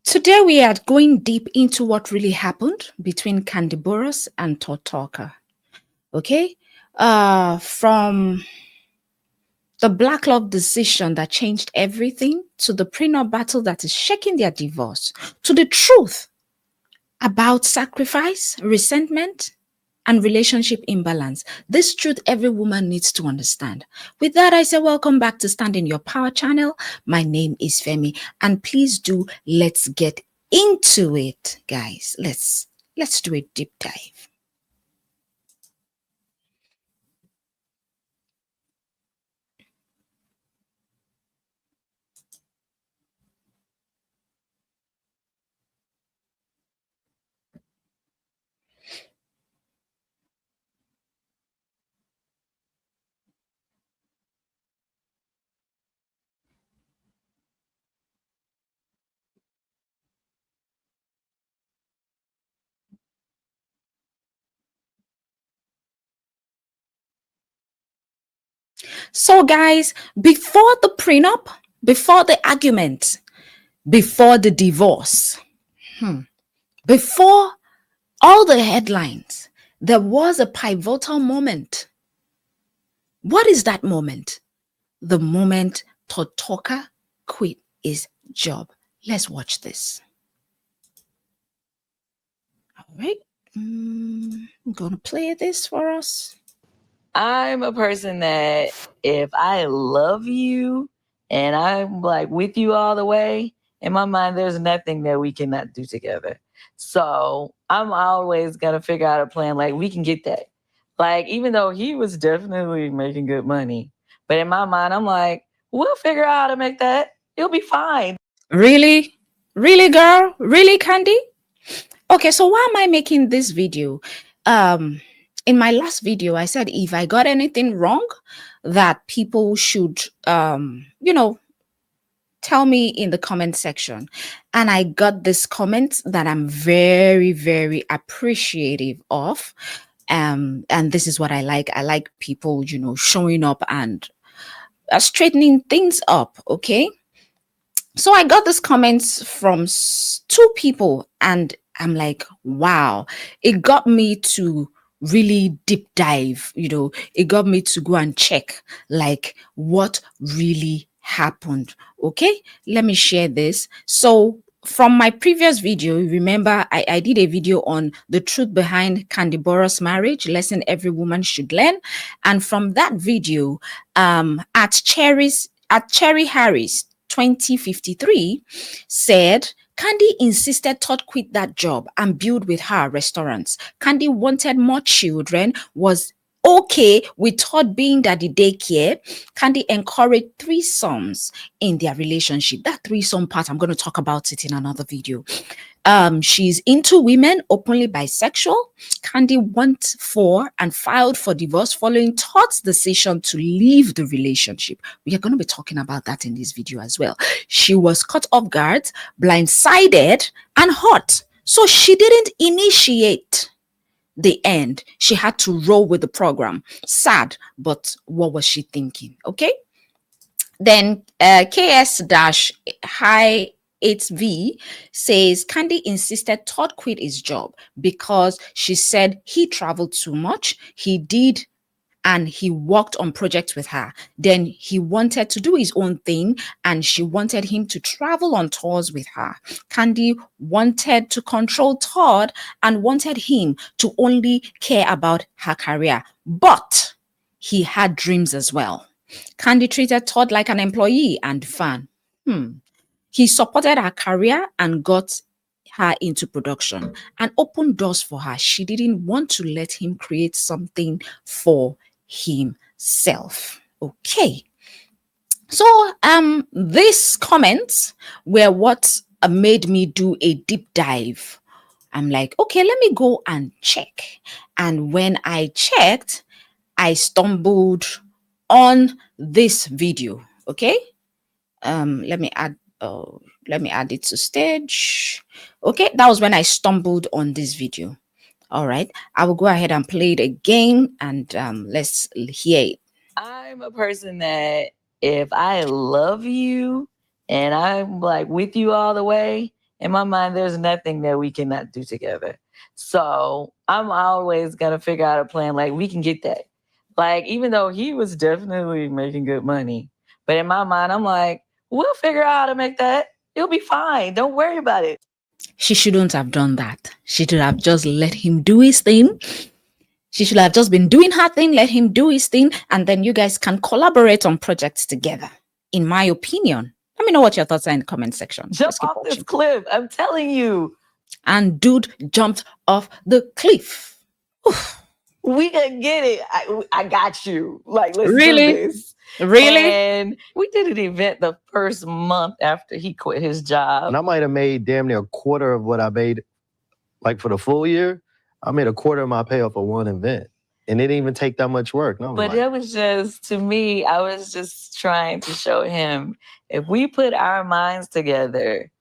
Today we are going deep into what really happened between Burruss and Todd Talker. Okay, from the Black Love decision that changed everything, to the prenup battle that is shaking their divorce, to the truth about sacrifice, resentment, and relationship imbalance. This truth every woman needs to understand. With that, I say welcome back to Stand in Your Power channel. My name is Femi, and please let's get into it, guys. Let's do a deep dive. So, guys, before the prenup, before the argument, before the divorce, before all the headlines, there was a pivotal moment. What is that moment? The moment Todd Talker quit his job. Let's watch this. All right. I'm going to play this for us. I'm a person that if I love you and I'm like with you all the way, in my mind, there's nothing that we cannot do together. So I'm always going to figure out a plan. Like, we can get that. Like, even though he was definitely making good money, but in my mind, I'm like, we'll figure out how to make that. It'll be fine. Really? Really, girl? Really, Kandi? Okay, so why am I making this video? In my last video, I said if I got anything wrong, that people should, tell me in the comment section. And I got this comment that I'm very, very appreciative of. And this is what I like. I like people, showing up and straightening things up. Okay. So I got this comments from two people, and I'm like, wow, it got me to really deep dive, it got me to go and check like what really happened. Okay, let me share this. So from my previous video, remember I did a video on the truth behind Kandi Burruss marriage, lesson every woman should learn. And from that video, at Cherry Harris 2053 said, Kandi insisted Todd quit that job and build with her restaurants. Kandi wanted more children, was okay with Todd being daddy daycare. Kandi encouraged threesomes in their relationship. That threesome part, I'm going to talk about it in another video. She's into women, openly bisexual. Kandi went for and filed for divorce following Todd's decision to leave the relationship. We are going to be talking about that in this video as well. She was caught off guard, blindsided, and hurt. So she didn't initiate the end. She had to roll with the program. Sad, but what was she thinking? Okay. Then KS-high 8V says Kandi insisted Todd quit his job because she said he traveled too much. He did, and he worked on projects with her. Then he wanted to do his own thing, and she wanted him to travel on tours with her. Kandi wanted to control Todd and wanted him to only care about her career, but he had dreams as well. Kandi treated Todd like an employee and fan. He supported her career and got her into production and opened doors for her. She didn't want to let him create something for himself. Okay. So these comments were what made me do a deep dive. I'm like, okay, let me go and check. And when I checked, I stumbled on this video. Okay. Let me add it to stage. Okay, that was when I stumbled on this video. All right, I will go ahead and play it again, and let's hear it. I'm a person that if I love you and I'm like with you all the way, In my mind, there's nothing that we cannot do together. So I'm always going to figure out a plan. Like, we can get that. Like, even though he was definitely making good money, but in my mind, I'm like, we'll figure out how to make that. It'll be fine. Don't worry about it. She shouldn't have done that. She should have just let him do his thing. She should have just been doing her thing, let him do his thing, and then you guys can collaborate on projects together. In my opinion. Let me know what your thoughts are in the comment section. Jump Let's keep off this watching. cliff. I'm telling you. And dude jumped off the cliff. Oof. We can get it. I got you. Like, let's Really? do this. Really? And we did an event the first month after he quit his job. And I might have made damn near a quarter of what I made, like, for the full year. I made a quarter of my payoff for one event. And it didn't even take that much work. No, but it was just, to me, I was just trying to show him, if we put our minds together,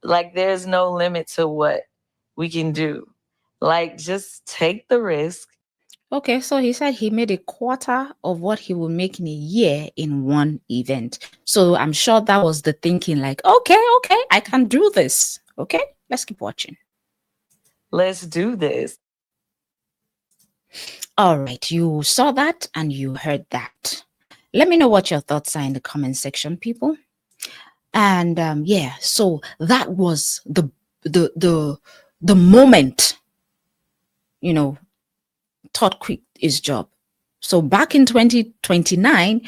like, there's no limit to what we can do. Like, just take the risk. Okay, so he said he made a quarter of what he would make in a year in one event. So I'm sure that was the thinking, like, okay, I can do this. Okay, let's keep watching. Let's do this. All right, you saw that and you heard that. Let me know what your thoughts are in the comment section, people. And yeah, so that was the moment, you know, Todd quit his job. So back in 2029,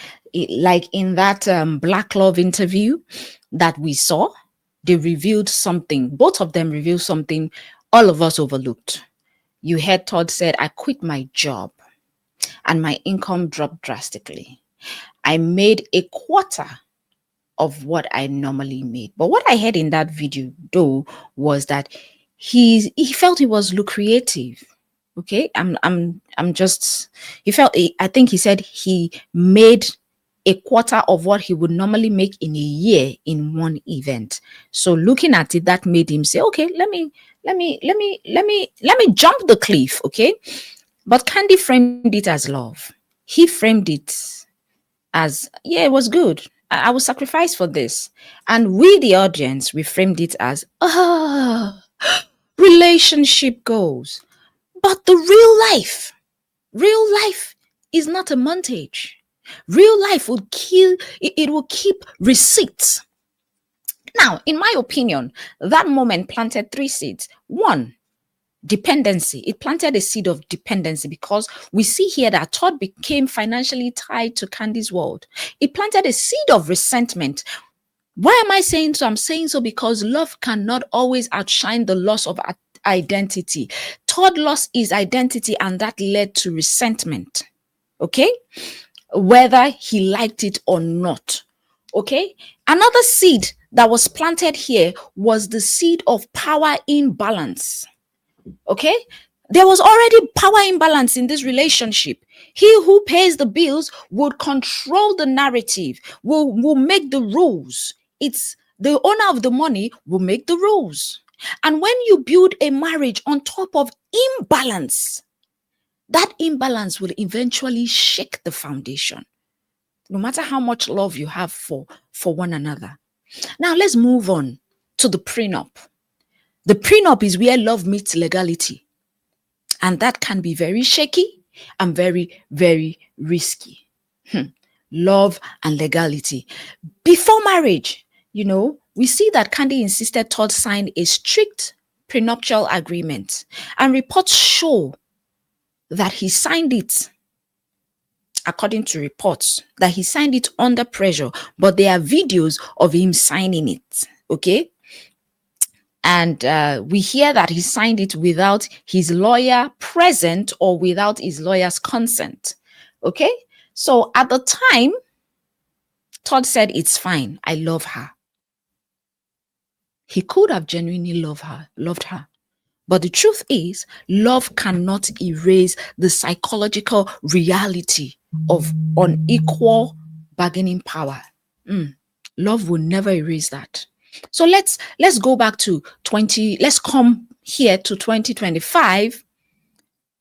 like in that Black Love interview that we saw, they revealed something. Both of them revealed something all of us overlooked. You heard Todd said, I quit my job and my income dropped drastically. I made a quarter of what I normally made. But what I heard in that video, though, was that he felt it was lucrative. Okay, I think he said he made a quarter of what he would normally make in a year in one event. So looking at it, that made him say, okay, let me jump the cliff. Okay. But Kandi framed it as love. He framed it as, yeah, it was good. I will sacrifice for this. And we, the audience, we framed it as, relationship goals. But the real life is not a montage. Real life will it will keep receipts. Now, in my opinion, that moment planted 3 seeds. 1, dependency. It planted a seed of dependency because we see here that Todd became financially tied to Kandi's world. It planted a seed of resentment. Why am I saying so? I'm saying so because love cannot always outshine the loss of identity. Todd lost his identity and that led to resentment. Okay? Whether he liked it or not. Okay? Another seed that was planted here was the seed of power imbalance. Okay? There was already power imbalance in this relationship. He who pays the bills would control the narrative, will make the rules. It's the owner of the money will make the rules. And when you build a marriage on top of imbalance, that imbalance will eventually shake the foundation, no matter how much love you have for one another. Now, let's move on to the prenup. The prenup is where love meets legality. And that can be very shaky and very, very risky. Love and legality. Before marriage, we see that Kandi insisted Todd sign a strict prenuptial agreement. And reports show that he signed it, according to reports, that he signed it under pressure. But there are videos of him signing it, okay? And we hear that he signed it without his lawyer present or without his lawyer's consent. Okay? So at the time, Todd said, it's fine. I love her. He could have genuinely loved her. But the truth is, love cannot erase the psychological reality of unequal bargaining power. Love will never erase that. So let's go back to let's come here to 2025.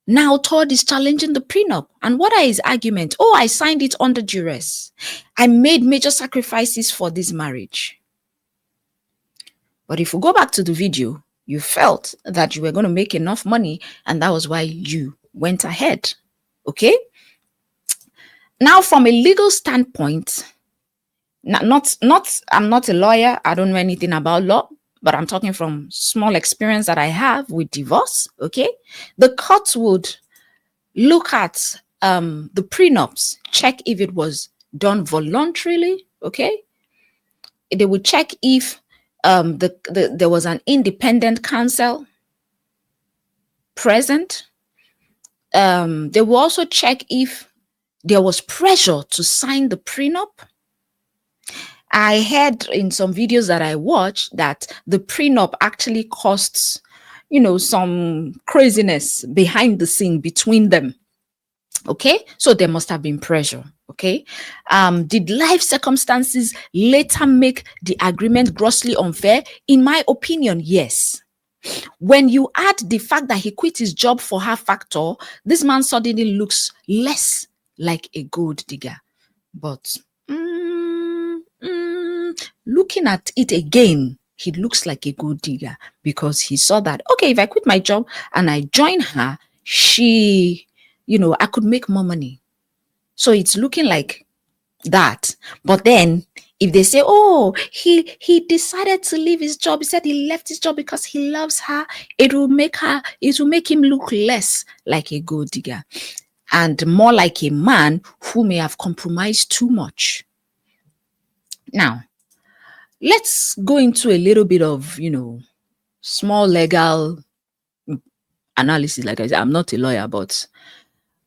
Now Todd is challenging the prenup. And what are his arguments? Oh, I signed it under duress. I made major sacrifices for this marriage. But if we go back to the video, you felt that you were going to make enough money, and that was why you went ahead. Okay? Now, from a legal standpoint, I'm not a lawyer. I don't know anything about law, but I'm talking from small experience that I have with divorce. Okay? The court would look at the prenups, check if it was done voluntarily. Okay? They would check if there was an independent counsel present. They will also check if there was pressure to sign the prenup. I heard in some videos that I watched that the prenup actually costs, some craziness behind the scene between them. Okay, so there must have been pressure. Okay, did life circumstances later make the agreement grossly unfair? In my opinion, yes. When you add the fact that he quit his job for her factor, this man suddenly looks less like a gold digger. But looking at it again, he looks like a gold digger because he saw that, okay, if I quit my job and I join her, she, I could make more money. So it's looking like that. But then if they say, oh, he decided to leave his job, he said he left his job because he loves her, it will make him look less like a gold digger and more like a man who may have compromised too much. Now, let's go into a little bit of, small legal analysis. Like I said, I'm not a lawyer, but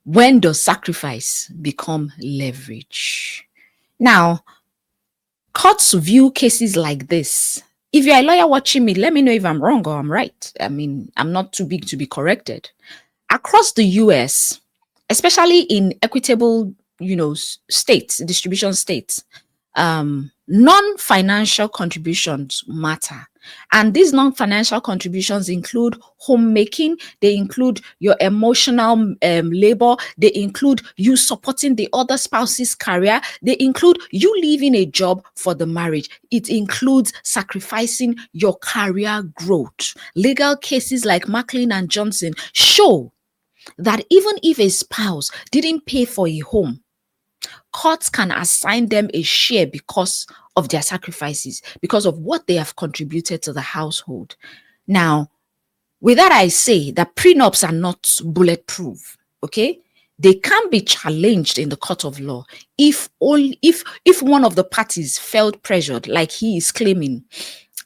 when does sacrifice become leverage? Now, courts view cases like this. If you're a lawyer watching me, let me know if I'm wrong or I'm right. I mean, I'm not too big to be corrected. Across the US, especially in equitable, states, distribution states, non-financial contributions matter. And these non-financial contributions include homemaking, they include your emotional labor, they include you supporting the other spouse's career, they include you leaving a job for the marriage. It includes sacrificing your career growth. Legal cases like Macklin and Johnson show that even if a spouse didn't pay for a home, courts can assign them a share because of their sacrifices, because of what they have contributed to the household. Now, with that, I say that prenups are not bulletproof. Okay, they can be challenged in the court of law if one of the parties felt pressured, like he is claiming.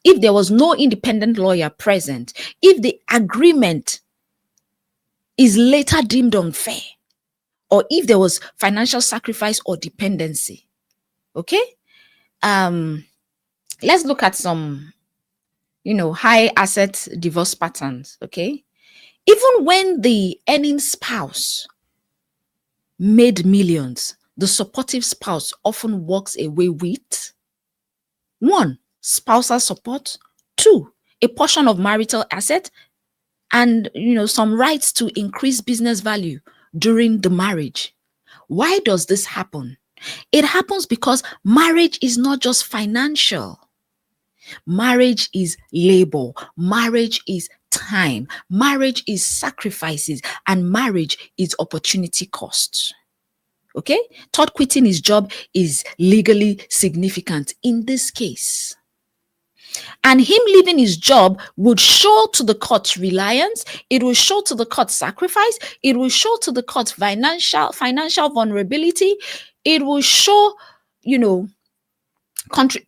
If there was no independent lawyer present, if the agreement is later deemed unfair, or if there was financial sacrifice or dependency. Okay? Let's look at some, high asset divorce patterns. Okay? Even when the earning spouse made millions, the supportive spouse often walks away with 1, spousal support, 2, a portion of marital asset, and some rights to increase business value during the marriage. Why does this happen? It happens because marriage is not just financial. Marriage is labor. Marriage is time. Marriage is sacrifices. And marriage is opportunity costs. Okay? Todd quitting his job is legally significant in this case. And him leaving his job would show to the court's reliance. It will show to the court's sacrifice. It will show to the court's financial vulnerability. It will show,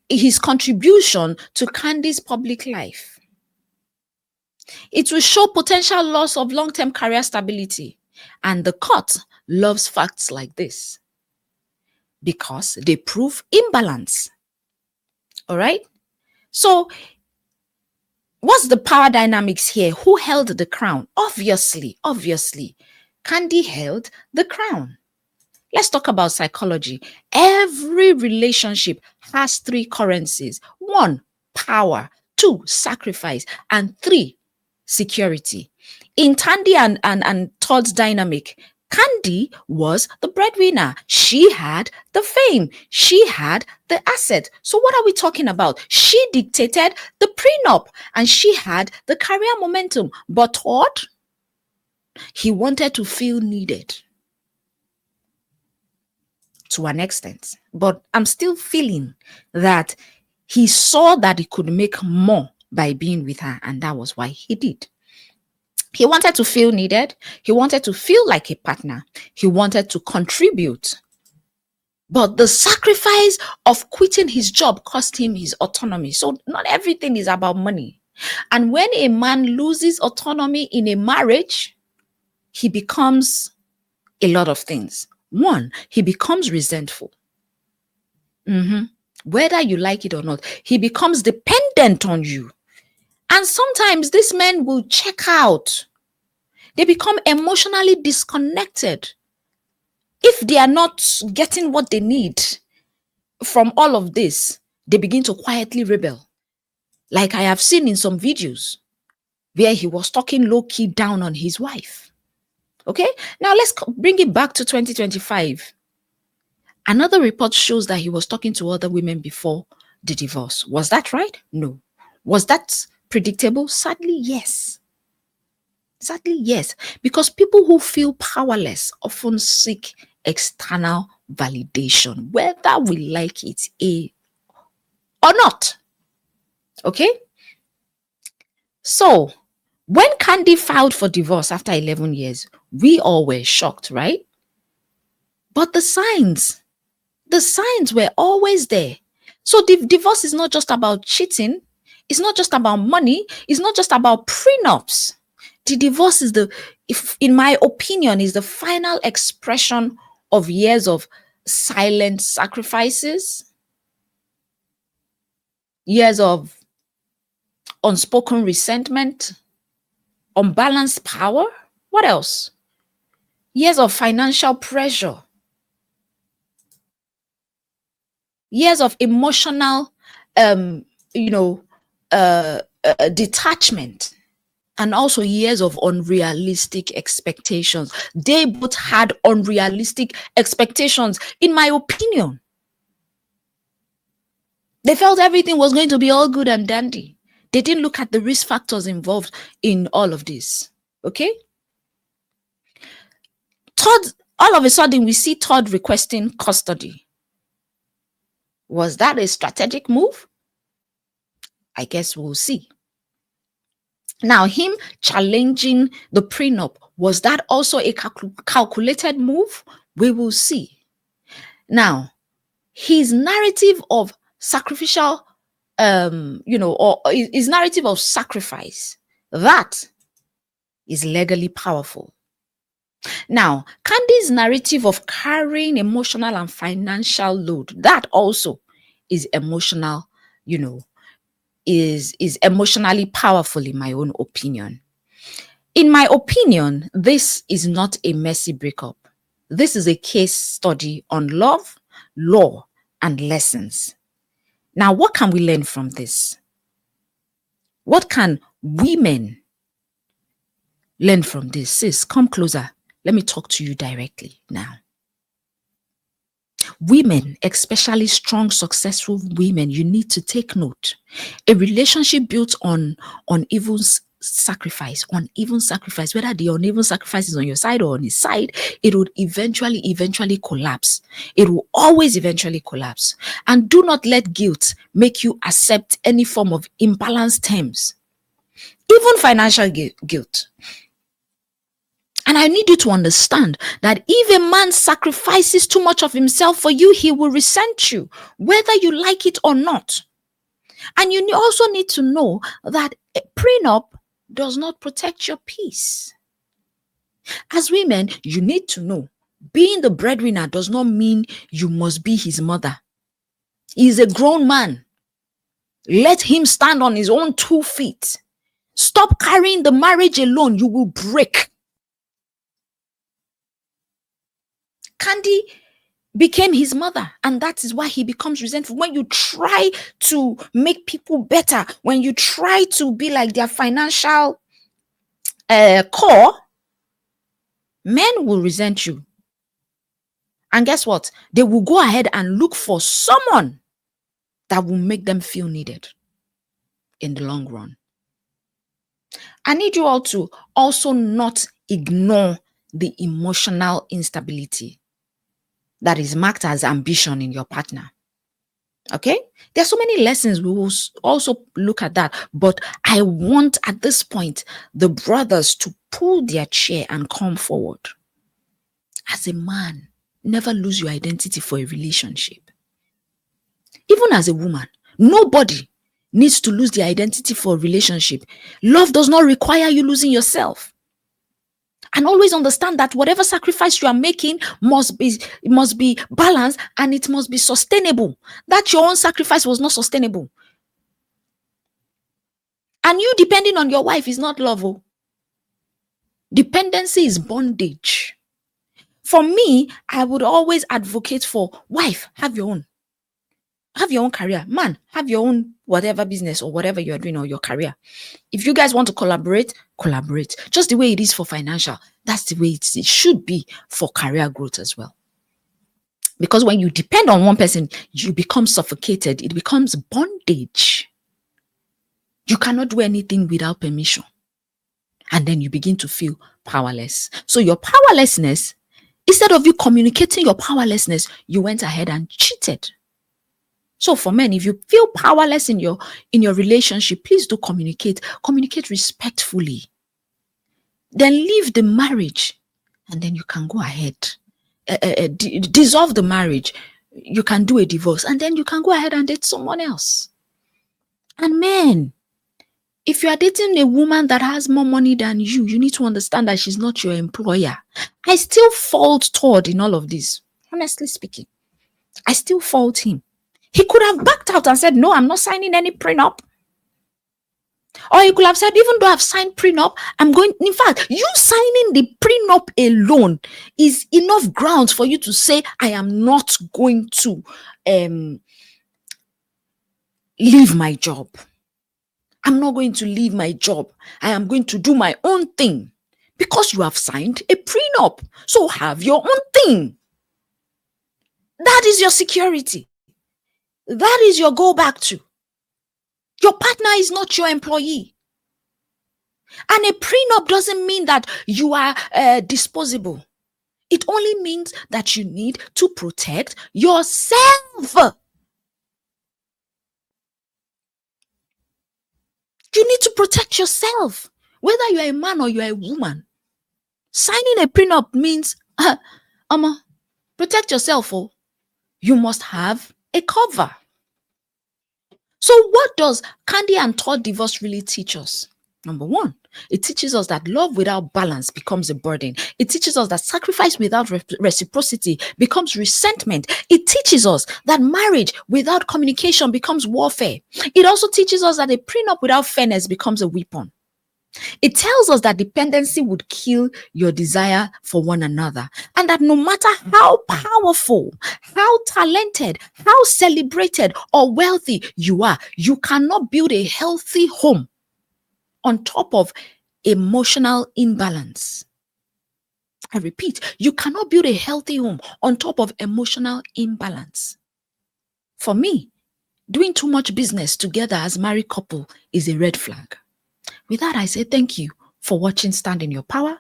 his contribution to Kandi's public life. It will show potential loss of long-term career stability. And the court loves facts like this because they prove imbalance. All right? So, what's the power dynamics here? Who held the crown? Obviously, Kandi held the crown. Let's talk about psychology. Every relationship has 3 currencies. 1, power. 2, sacrifice. And 3, security. In Kandi and Todd's dynamic, Kandi was the breadwinner. She had the fame. She had the asset. So what are we talking about? She dictated the prenup and she had the career momentum. But Todd, he wanted to feel needed to an extent. But I'm still feeling that he saw that he could make more by being with her, and that was why he did. He wanted to feel needed. He wanted to feel like a partner. He wanted to contribute. But the sacrifice of quitting his job cost him his autonomy. So not everything is about money. And when a man loses autonomy in a marriage, he becomes a lot of things. One, he becomes resentful. Whether you like it or not, he becomes dependent on you. And sometimes these men will check out. They become emotionally disconnected. If they are not getting what they need from all of this, they begin to quietly rebel. Like I have seen in some videos where he was talking low-key down on his wife. Okay, now let's bring it back to 2025. Another report shows that he was talking to other women before the divorce. Was that right? No. Was that predictable? Sadly, yes. Sadly, yes. Because people who feel powerless often seek external validation, whether we like it or not. Okay? So, when Kandi filed for divorce after 11 years, we all were shocked, right? But the signs were always there. So the divorce is not just about cheating. It's not just about money. It's not just about prenups. The divorce is in my opinion, is the final expression of years of silent sacrifices, years of unspoken resentment, unbalanced power. What else? Years of financial pressure, years of emotional, detachment, and also years of unrealistic expectations. They both had unrealistic expectations, in my opinion. They felt everything was going to be all good and dandy. They didn't look at the risk factors involved in all of this. Okay? Todd, all of a sudden, we see Todd requesting custody. Was that a strategic move? I guess we'll see. Now, him challenging the prenup, was that also a calculated move? We will see. Now, his narrative of sacrificial, or his narrative of sacrifice, that is legally powerful. Now, Kandi's narrative of carrying emotional and financial load, that also is emotional, is emotionally powerful, in my own opinion. In my opinion, this is not a messy breakup. This is a case study on love, law, and lessons. Now, what can we learn from this? What can women learn from this? Sis, come closer. Let me talk to you directly now. Women, especially strong, successful women, you need to take note. A relationship built on uneven sacrifice, whether the uneven sacrifice is on your side or on his side, it would eventually collapse. It will always eventually collapse. And do not let guilt make you accept any form of imbalanced terms, even financial guilt. And I need you to understand that if a man sacrifices too much of himself for you, he will resent you, whether you like it or not. And you also need to know that a prenup does not protect your peace. As women, you need to know, being the breadwinner does not mean you must be his mother. He's a grown man. Let him stand on his own 2 feet. Stop carrying the marriage alone. You will break. Kandi became his mother, and that is why he becomes resentful. When you try to make people better, when you try to be like their financial core, Men will resent you. And guess what? They will go ahead and look for someone that will make them feel needed in the long run. I need you all to also not ignore the emotional instability that is marked as ambition in your partner. Okay? There are so many lessons. We will also look at that. But I want at this point the brothers to pull their chair and come forward. As a man, never lose your identity for a relationship. Even as a woman, nobody needs to lose their identity for a relationship. Love does not require you losing yourself. And always understand that whatever sacrifice you are making must be balanced, and it must be sustainable. That your own sacrifice was not sustainable. And you depending on your wife is not love. Oh. Dependency is bondage. For me, I would always advocate for wife, have your own. Have your own career. Man, have your own whatever business or whatever you're doing or your career. If you guys want to collaborate, collaborate. Just the way it is for financial, that's the way it should be for career growth as well. Because when you depend on one person, you become suffocated. It becomes bondage. You cannot do anything without permission. And then you begin to feel powerless. So your powerlessness, instead of you communicating your powerlessness, you went ahead and cheated. So for men, if you feel powerless in your relationship, please do communicate. Communicate respectfully. Then leave the marriage, and then you can go ahead. Dissolve the marriage. You can do a divorce, and then you can go ahead and date someone else. And men, if you are dating a woman that has more money than you, you need to understand that she's not your employer. I still fault Todd in all of this. Honestly speaking, I still fault him. He could have backed out and said, no, I'm not signing any prenup. Or he could have said, even though I've signed prenup, I'm going. In fact, you signing the prenup alone is enough grounds for you to say, I am not going to leave my job. I'm not going to leave my job. I am going to do my own thing because you have signed a prenup. So have your own thing. That is your security. That is your go back to. Your partner is not your employee. And a prenup doesn't mean that you are disposable. It only means that you need to protect yourself. You need to protect yourself. Whether you're a man or you're a woman. Signing a prenup means, protect yourself. Oh. You must have a cover. So what does Kandi and Todd divorce really teach us? Number one, it teaches us that love without balance becomes a burden. It teaches us that sacrifice without reciprocity becomes resentment. It teaches us that marriage without communication becomes warfare. It also teaches us that a prenup without fairness becomes a weapon. It tells us that dependency would kill your desire for one another, and that no matter how powerful, how talented, how celebrated or wealthy you are, you cannot build a healthy home on top of emotional imbalance. I repeat, you cannot build a healthy home on top of emotional imbalance. For me, doing too much business together as married couple is a red flag. With that, I say thank you for watching Stand in Your Power.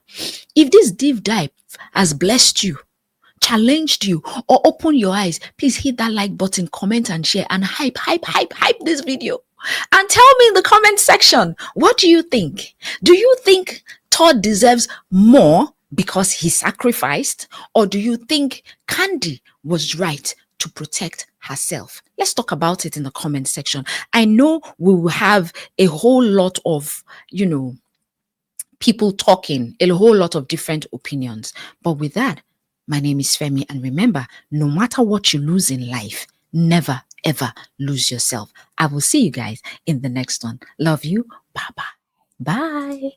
If this deep dive has blessed you, challenged you, or opened your eyes, please hit that like button, comment and share, and hype this video. And tell me in the comment section, what do you think? Do you think Todd deserves more because he sacrificed? Or do you think Kandi was right to protect herself? Let's talk about it in the comment section. I know we will have a whole lot of, people talking, a whole lot of different opinions. But with that, my name is Femi. And remember, no matter what you lose in life, never, ever lose yourself. I will see you guys in the next one. Love you. Bye-bye. Bye.